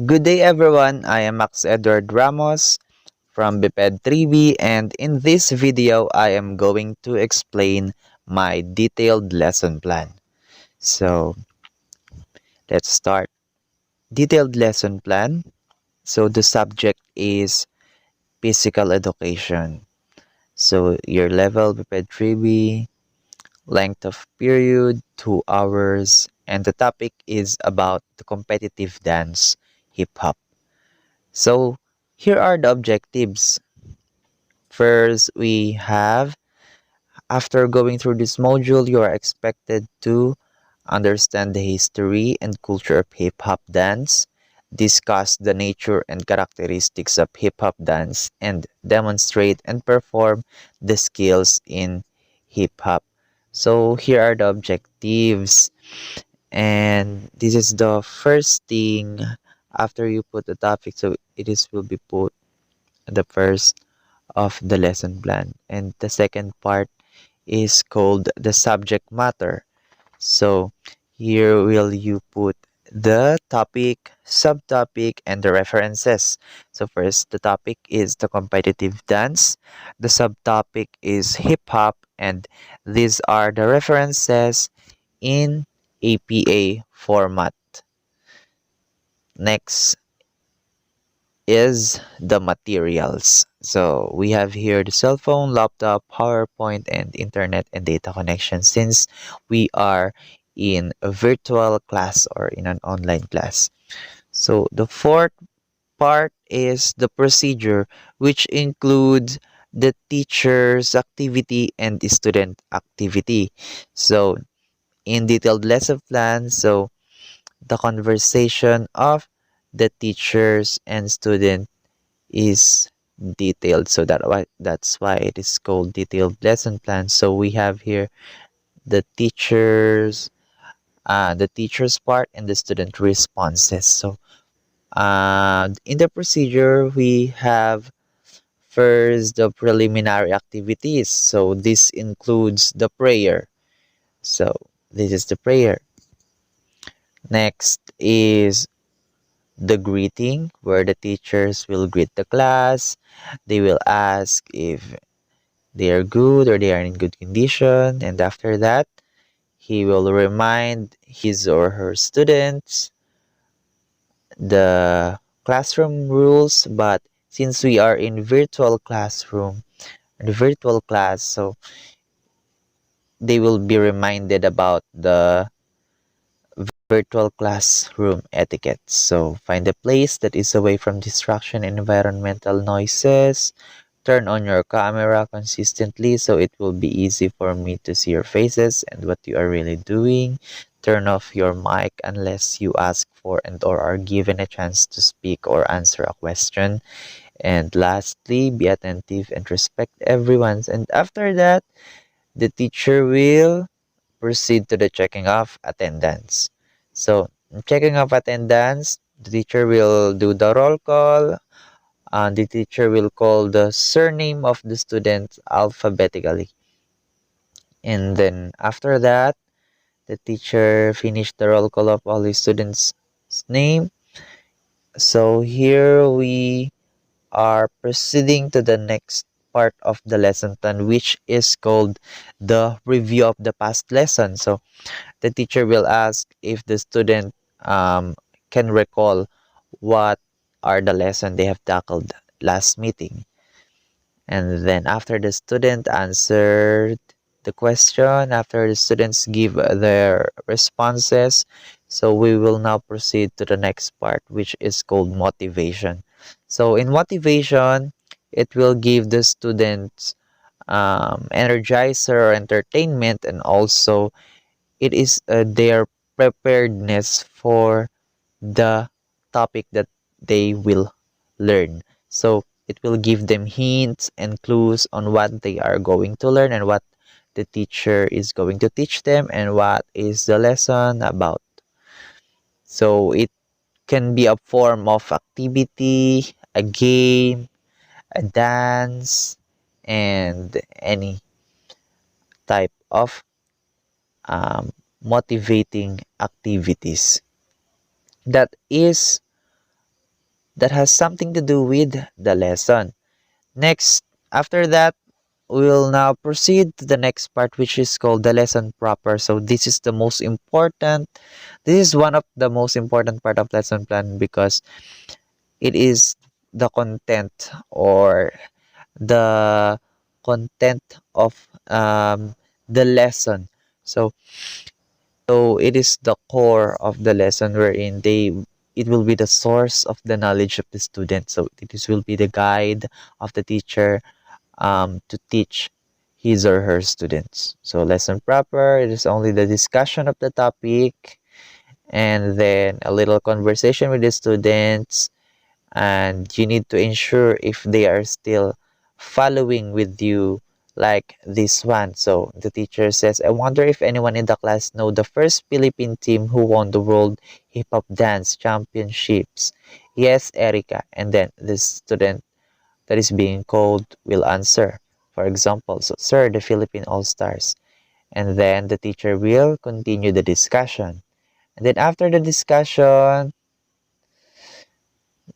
Good day everyone, I am Max Edward Ramos from BPED 3B, and in this video I am going to explain my detailed lesson plan. So let's start. Detailed lesson plan. So the subject is physical education. So your level BPED 3B, length of period 2 hours, and the topic is about the competitive dance hip hop. So here are the objectives. First, we have, after going through this module, you are expected to understand the history and culture of hip hop dance, discuss the nature and characteristics of hip hop dance, and demonstrate and perform the skills in hip hop. So, here are the objectives, and this is the first thing after you put the topic. So, it is will be put the first of the lesson plan, and the second part is called the subject matter. So here will you put the topic, subtopic, and the references. So first, the topic is the competitive dance, the subtopic is hip hop, and these are the references in APA format. Next is the materials. So we have here the cell phone, laptop, PowerPoint, and internet and data connection, since we are in a virtual class or in an online class. So the fourth part is the procedure, which includes the teacher's activity and the student activity. So in detailed lesson plan, so the conversation of the teachers and student is detailed, so that's why it is called detailed lesson plan. So we have here the teachers part and the student responses. So in the procedure, we have first the preliminary activities. So this includes the prayer. So this is the prayer. Next is the greeting, where the teachers will greet the class. They will ask if they are good or they are in good condition, and after that he will remind his or her students the classroom rules. But since we are in virtual classroom, the virtual class, so they will be reminded about the virtual classroom etiquette. So find a place that is away from distraction and environmental noises. Turn on your camera consistently so it will be easy for me to see your faces and what you are really doing. Turn off your mic unless you ask for and or are given a chance to speak or answer a question. And lastly, be attentive and respect everyone's. And after that, the teacher will proceed to the checking of attendance. So, in checking of attendance, the teacher will do the roll call, and the teacher will call the surname of the student alphabetically. And then after that, the teacher finished the roll call of all the students' name. So here we are proceeding to the next part of the lesson plan, which is called the review of the past lesson. So the teacher will ask if the student can recall what are the lesson they have tackled last meeting. And then after the student answered the question, after the students give their responses, so we will now proceed to the next part, which is called motivation. So in motivation, it will give the students energizer or entertainment, and also it is their preparedness for the topic that they will learn. So it will give them hints and clues on what they are going to learn and what the teacher is going to teach them and what is the lesson about. So it can be a form of activity, a game, a dance, and any type of motivating activities. That is that has something to do with the lesson. Next, after that, we'll now proceed to the next part, which is called the lesson proper. So this is the most important. This is one of the most important part of lesson plan because it is the content or the content of the lesson. So it is the core of the lesson wherein it will be the source of the knowledge of the student. So this will be the guide of the teacher to teach his or her students. So lesson proper, it is only the discussion of the topic and then a little conversation with the students, and you need to ensure if they are still following with you like this one. So the teacher says, I wonder if anyone in the class know the first Philippine team who won the World Hip Hop Dance Championships. Yes, Erica. And then the student that is being called will answer. For example, so sir, the Philippine All-Stars. And then the teacher will continue the discussion. And then after the discussion,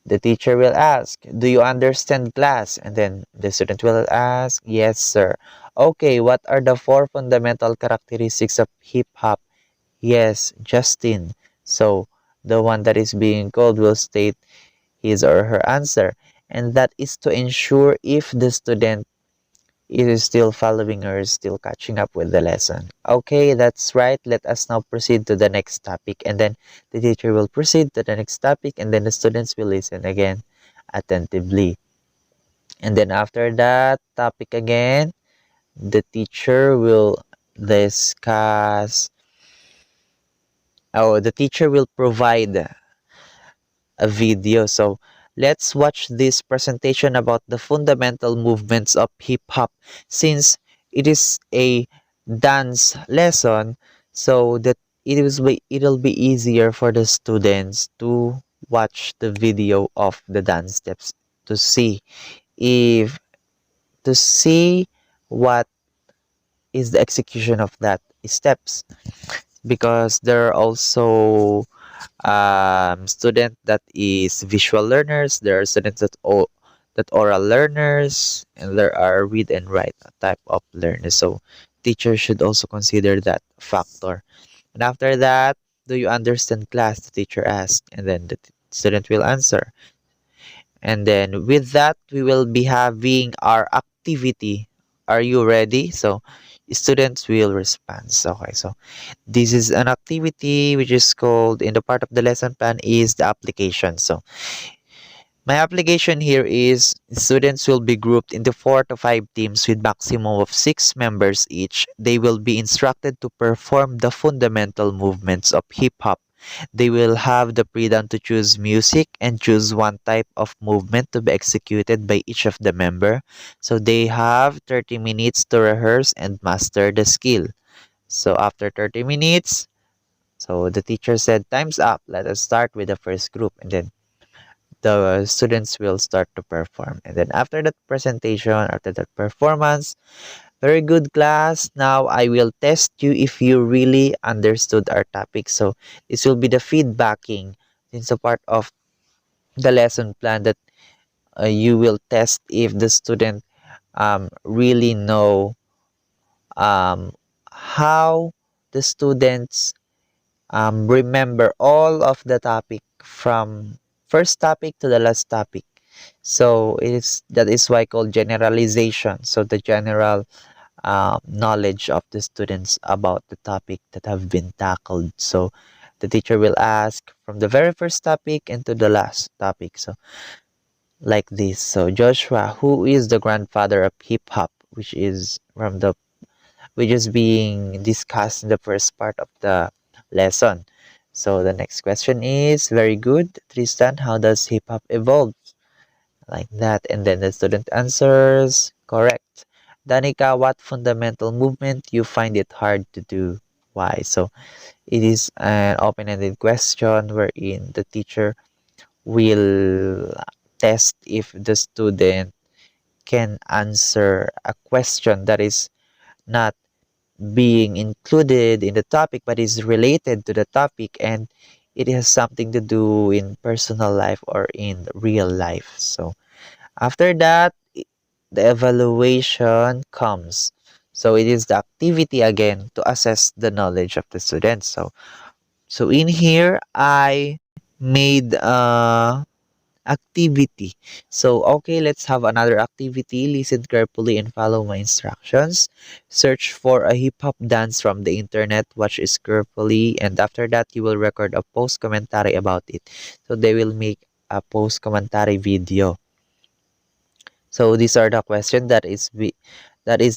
the teacher will ask, do you understand class? And then the student will ask, yes, sir. Okay, what are the four fundamental characteristics of hip hop? Yes, Justin. So the one that is being called will state his or her answer. And that is to ensure if the student is still following or is still catching up with the lesson. Okay, that's right. Let us now proceed to the next topic. And then the teacher will proceed to the next topic and then the students will listen again attentively. And then after that topic again, the teacher will discuss, the teacher will provide a video. So let's watch this presentation about the fundamental movements of hip hop. Since it is a dance lesson, so that it'll be easier for the students to watch the video of the dance steps to see if to see what is the execution of that steps, because there are also student that is visual learners, there are students that oral learners, and there are read and write type of learners. So teachers should also consider that factor. And after that, do you understand class, the teacher asks, and then the student will answer. And then with that, we will be having our activity. Are you ready? So students will respond. Okay, so this is an activity which is called, in the part of the lesson plan, is the application. So my application here is students will be grouped into 4 to 5 teams with maximum of 6 members each. They will be instructed to perform the fundamental movements of hip hop. They will have the freedom to choose music and choose one type of movement to be executed by each of the member. So they have 30 minutes to rehearse and master the skill. So after 30 minutes, so the teacher said, time's up. Let us start with the first group. And then the students will start to perform. And then after that presentation, after that performance, very good class. Now I will test you if you really understood our topic. So this will be the feedbacking. It's a part of the lesson plan that you will test if the student really know how the students remember all of the topic from first topic to the last topic. So that is why called generalization. So the general knowledge of the students about the topic that have been tackled. So the teacher will ask from the very first topic and to the last topic. So like this. So Joshua, who is the grandfather of hip hop, which is being discussed in the first part of the lesson. So the next question is, very good, Tristan, how does hip hop evolve? Like that. And then the student answers, correct. Danica, what fundamental movement you find it hard to do? Why? So it is an open-ended question wherein the teacher will test if the student can answer a question that is not being included in the topic but is related to the topic, and it has something to do in personal life or in real life. So after that, the evaluation comes. So it is the activity again to assess the knowledge of the student. So in here, I made activity. So, okay, let's have another activity. Listen carefully and follow my instructions. Search for a hip hop dance from the internet. Watch it carefully. And after that, you will record a post commentary about it. So, they will make a post commentary video. So, these are the questions that is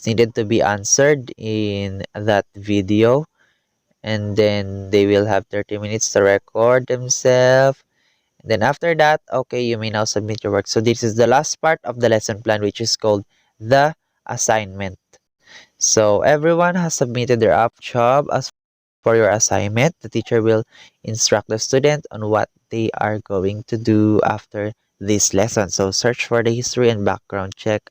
needed to be answered in that video. And then they will have 30 minutes to record themselves. Then after that, okay, you may now submit your work. So this is the last part of the lesson plan, which is called the assignment. So everyone has submitted their app job. As for your assignment, the teacher will instruct the student on what they are going to do after this lesson. So search for the history and background check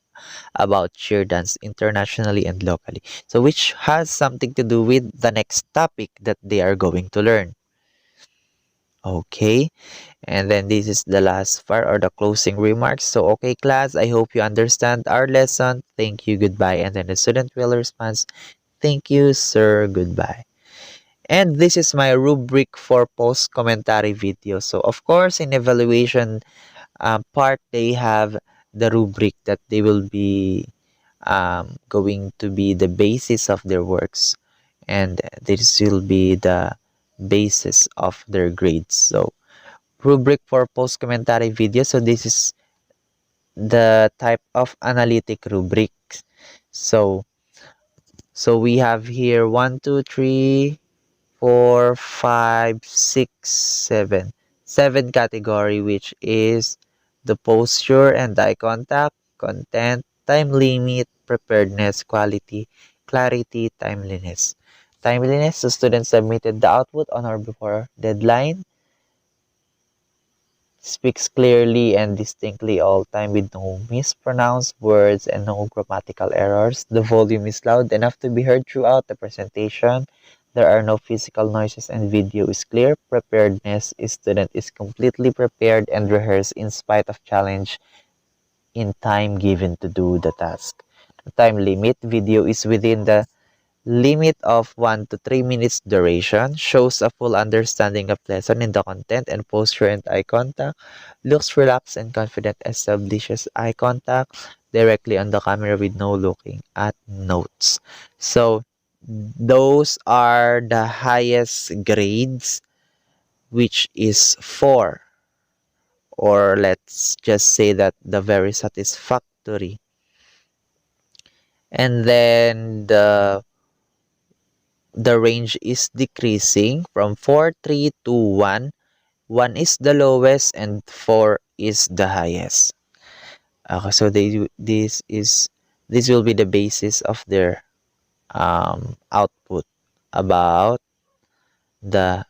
about cheer dance internationally and locally. So which has something to do with the next topic that they are going to learn. Okay. And then this is the last part or the closing remarks. So, okay, class, I hope you understand our lesson. Thank you, goodbye. And then the student will respond, thank you, sir, goodbye. And this is my rubric for post commentary video. So, of course, in evaluation part, they have the rubric that they will be going to be the basis of their works. And this will be the basis of their grades. So, rubric for post commentary video. So this is the type of analytic rubric. So we have here 1, 2, 3, 4, 5, 6, 7 category, which is the posture and eye contact, content, time limit, preparedness, quality, clarity, timeliness. Timeliness, the students submitted the output on or before deadline. Speaks clearly and distinctly all time with no mispronounced words and no grammatical errors. The volume is loud enough to be heard throughout the presentation. There are no physical noises and video is clear. Preparedness, student is completely prepared and rehearsed in spite of challenge in time given to do the task. The time limit, video is within the limit of 1 to 3 minutes duration, shows a full understanding of lesson in the content and posture and eye contact, looks relaxed and confident, establishes eye contact directly on the camera with no looking at notes. So those are the highest grades, which is 4, or let's just say that the very satisfactory. And then the range is decreasing from 4, 3 to 1. 1 is the lowest and 4 is the highest. Okay, so this will be the basis of their output about the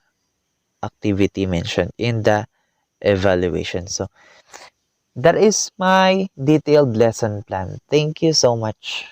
activity mentioned in the evaluation. So that is my detailed lesson plan. Thank you so much.